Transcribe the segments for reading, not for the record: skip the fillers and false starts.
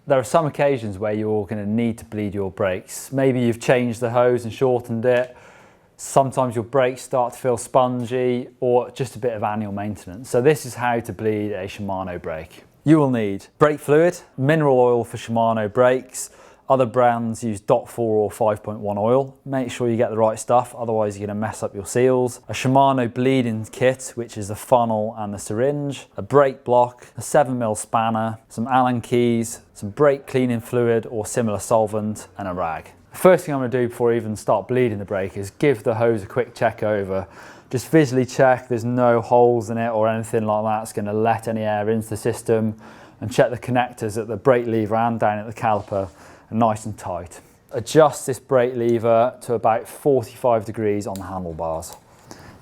there are some occasions where you're going to need to bleed your brakes. Maybe you've changed the hose and shortened it. Sometimes your brakes start to feel spongy, or just a bit of annual maintenance. So this is how to bleed a Shimano brake. You will need brake fluid, mineral oil for Shimano brakes. Other brands use .4 or 5.1 oil. Make sure you get the right stuff, otherwise you're going to mess up your seals. A Shimano bleeding kit, which is the funnel and the syringe. A brake block, a 7mm spanner, some Allen keys, some brake cleaning fluid or similar solvent, and a rag. The first thing I'm going to do before I even start bleeding the brake is give the hose a quick check over. Just visually check there's no holes in it or anything like that that's going to let any air into the system, and check the connectors at the brake lever and down at the caliper are nice and tight. Adjust this brake lever to about 45 degrees on the handlebars.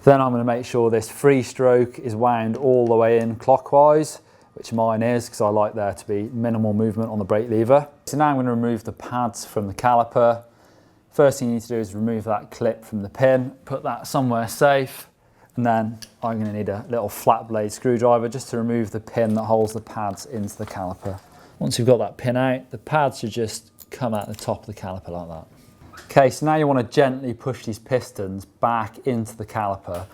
Then I'm going to make sure this free stroke is wound all the way in clockwise, which mine is because I like there to be minimal movement on the brake lever. So now I'm going to remove the pads from the caliper. First thing you need to do is remove that clip from the pin, put that somewhere safe, and then I'm going to need a little flat blade screwdriver just to remove the pin that holds the pads into the caliper. Once you've got that pin out, the pads should just come out the top of the caliper like that. Okay, so now you want to gently push these pistons back into the caliper.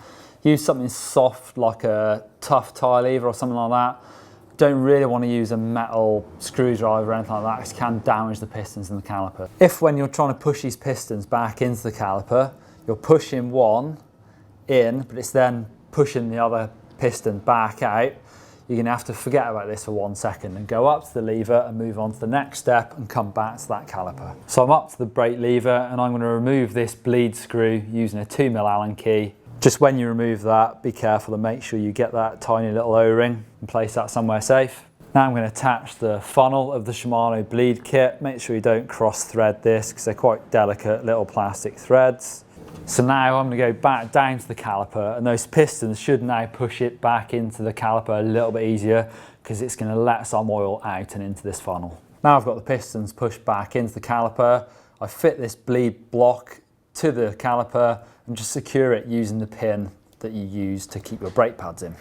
Use something soft like a tough tie lever or something like that. Don't really want to use a metal screwdriver or anything like that, because it can damage the pistons in the caliper. If when you're trying to push these pistons back into the caliper, you're pushing one in, but it's then pushing the other piston back out, you're going to have to forget about this for 1 second and go up to the lever and move on to the next step and come back to that caliper. So I'm up to the brake lever and I'm going to remove this bleed screw using a 2mm Allen key. Just when you remove that, be careful and make sure you get that tiny little O-ring and place that somewhere safe. Now I'm going to attach the funnel of the Shimano bleed kit. Make sure you don't cross thread this because they're quite delicate little plastic threads. So now I'm going to go back down to the caliper, and those pistons should now push it back into the caliper a little bit easier because it's going to let some oil out and into this funnel. Now I've got the pistons pushed back into the caliper. I fit this bleed block to the caliper and just secure it using the pin that you use to keep your brake pads in.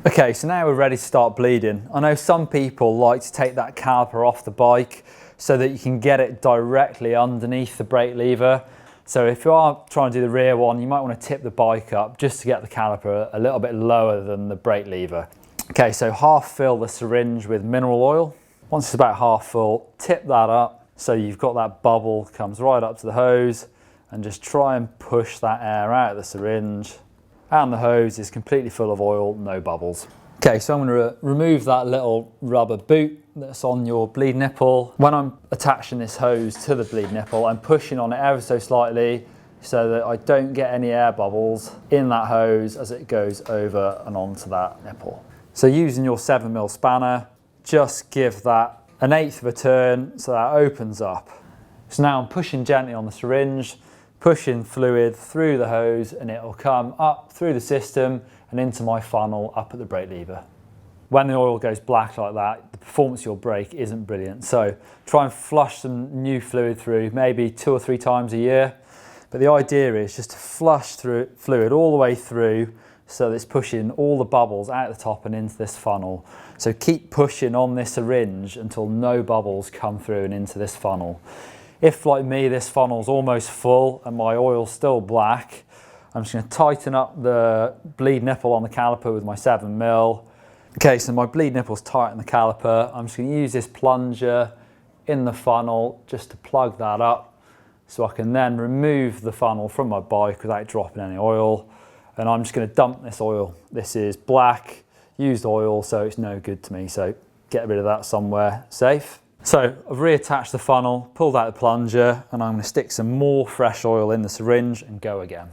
Okay, so now we're ready to start bleeding. I know some people like to take that caliper off the bike so that you can get it directly underneath the brake lever. So if you are trying to do the rear one, you might want to tip the bike up just to get the caliper a little bit lower than the brake lever. Okay, so half fill the syringe with mineral oil. Once it's about half full, tip that up so you've got that bubble comes right up to the hose, and just try and push that air out of the syringe. And the hose is completely full of oil, no bubbles. Okay, so I'm going to remove that little rubber boot that's on your bleed nipple. When I'm attaching this hose to the bleed nipple, I'm pushing on it ever so slightly so that I don't get any air bubbles in that hose as it goes over and onto that nipple. So using your 7mm spanner, just give that 1/8 of a turn so that opens up. So now I'm pushing gently on the syringe, pushing fluid through the hose, and it'll come up through the system and into my funnel up at the brake lever. When the oil goes black like that, the performance of your brake isn't brilliant. So try and flush some new fluid through, maybe 2 or 3 times a year. But the idea is just to flush through fluid all the way through so that it's pushing all the bubbles out the top and into this funnel. So keep pushing on this syringe until no bubbles come through and into this funnel. If, like me, this funnel's almost full and my oil's still black, I'm just going to tighten up the bleed nipple on the caliper with my 7mm. Okay, so my bleed nipple's tight on the caliper. I'm just going to use this plunger in the funnel just to plug that up so I can then remove the funnel from my bike without dropping any oil. And I'm just going to dump this oil. This is black, used oil, so it's no good to me. So get rid of that somewhere safe. So I've reattached the funnel, pulled out the plunger, and I'm going to stick some more fresh oil in the syringe and go again.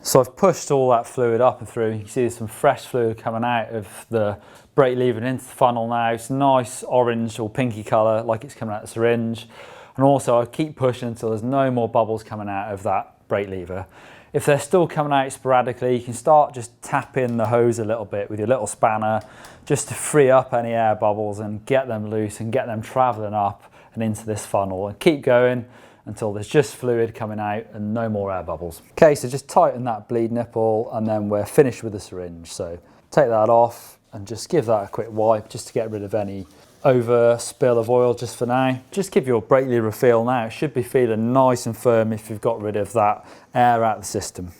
So I've pushed all that fluid up and through. You can see there's some fresh fluid coming out of the brake lever and into the funnel now. It's nice orange or pinky colour like it's coming out of the syringe. And also I keep pushing until there's no more bubbles coming out of that brake lever. If they're still coming out sporadically, you can start just tapping the hose a little bit with your little spanner just to free up any air bubbles and get them loose and get them travelling up and into this funnel, and keep going until there's just fluid coming out and no more air bubbles. Okay, so just tighten that bleed nipple and then we're finished with the syringe. So take that off and just give that a quick wipe just to get rid of any over spill of oil just for now. Just give your brake lever a feel now. It should be feeling nice and firm if you've got rid of that air out of the system.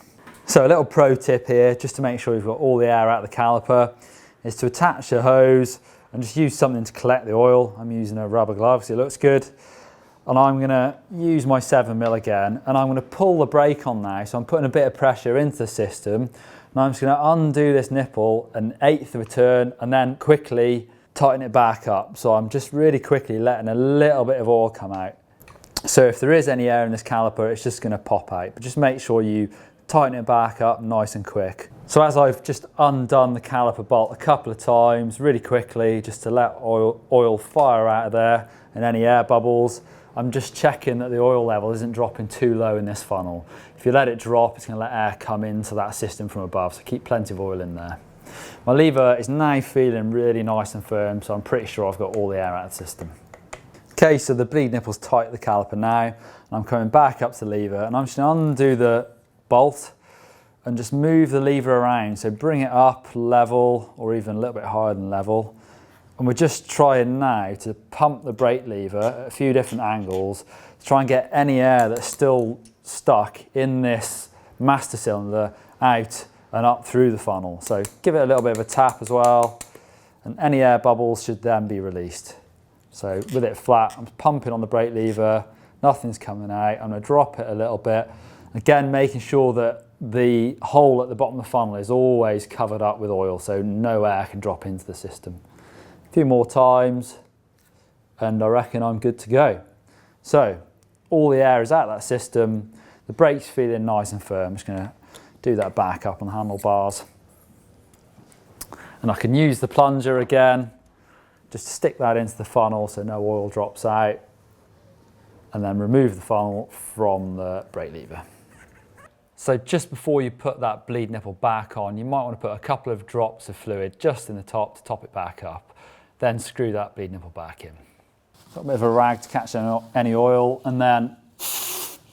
So a little pro tip here, just to make sure you've got all the air out of the caliper, is to attach your hose and just use something to collect the oil. I'm using a rubber glove because it looks good. And I'm gonna use my 7mm again, and I'm gonna pull the brake on now. So I'm putting a bit of pressure into the system, and I'm just gonna undo this nipple an 1/8 of a turn, and then quickly tighten it back up. So I'm just really quickly letting a little bit of oil come out. So if there is any air in this caliper, it's just gonna pop out. But just make sure you tighten it back up nice and quick. So as I've just undone the caliper bolt a couple of times, really quickly, just to let oil fire out of there and any air bubbles, I'm just checking that the oil level isn't dropping too low in this funnel. If you let it drop, it's going to let air come into that system from above, so keep plenty of oil in there. My lever is now feeling really nice and firm, so I'm pretty sure I've got all the air out of the system. Okay, so the bleed nipple's tight at the caliper now, and I'm coming back up to the lever, and I'm just going to undo the bolt and just move the lever around, so bring it up level or even a little bit higher than level. And we're just trying now to pump the brake lever at a few different angles to try and get any air that's still stuck in this master cylinder out and up through the funnel. So give it a little bit of a tap as well, and any air bubbles should then be released. So with it flat, I'm pumping on the brake lever, nothing's coming out. I'm going to drop it a little bit. Again, making sure that the hole at the bottom of the funnel is always covered up with oil, so no air can drop into the system. A few more times, and I reckon I'm good to go. So all the air is out of that system. The brake's feeling nice and firm. I'm just going to do that back up on the handlebars. And I can use the plunger again, just to stick that into the funnel so no oil drops out, and then remove the funnel from the brake lever. So just before you put that bleed nipple back on, you might want to put a couple of drops of fluid just in the top to top it back up. Then screw that bleed nipple back in. Got a bit of a rag to catch any oil, and then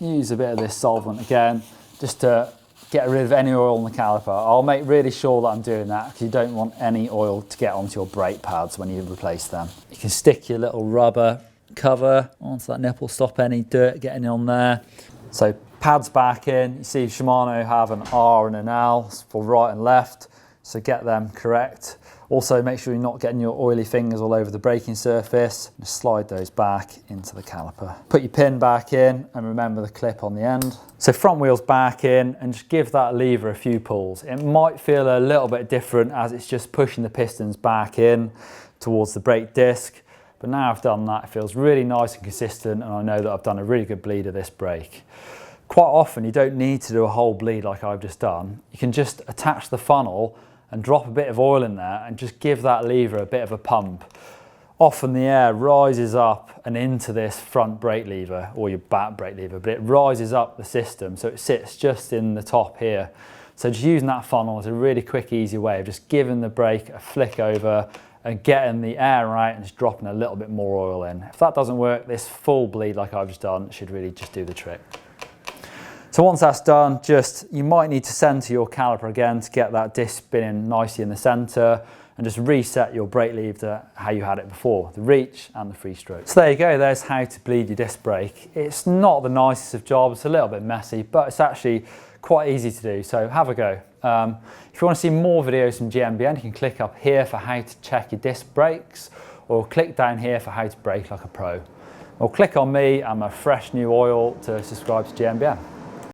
use a bit of this solvent again just to get rid of any oil on the caliper. I'll make really sure that I'm doing that because you don't want any oil to get onto your brake pads when you replace them. You can stick your little rubber cover onto that nipple, stop any dirt getting on there. So pads back in. You see Shimano have an R and an L for right and left, so get them correct. Also make sure you're not getting your oily fingers all over the braking surface. Just slide those back into the caliper. Put your pin back in and remember the clip on the end. So front wheel's back in, and just give that lever a few pulls. It might feel a little bit different as it's just pushing the pistons back in towards the brake disc, but now I've done that, it feels really nice and consistent, and I know that I've done a really good bleed of this brake. Quite often you don't need to do a whole bleed like I've just done. You can just attach the funnel and drop a bit of oil in there and just give that lever a bit of a pump. Often the air rises up and into this front brake lever or your back brake lever, but it rises up the system, so it sits just in the top here. So just using that funnel is a really quick, easy way of just giving the brake a flick over and getting the air out and just dropping a little bit more oil in. If that doesn't work, this full bleed like I've just done should really just do the trick. So once that's done, you might need to center your caliper again to get that disc spinning nicely in the center, and just reset your brake lever to how you had it before, the reach and the free stroke. So there you go, there's how to bleed your disc brake. It's not the nicest of jobs, it's a little bit messy, but it's actually quite easy to do, so have a go. If you want to see more videos from GMBN, you can click up here for how to check your disc brakes, or click down here for how to brake like a pro. Or click on me and my fresh new oil to subscribe to GMBN.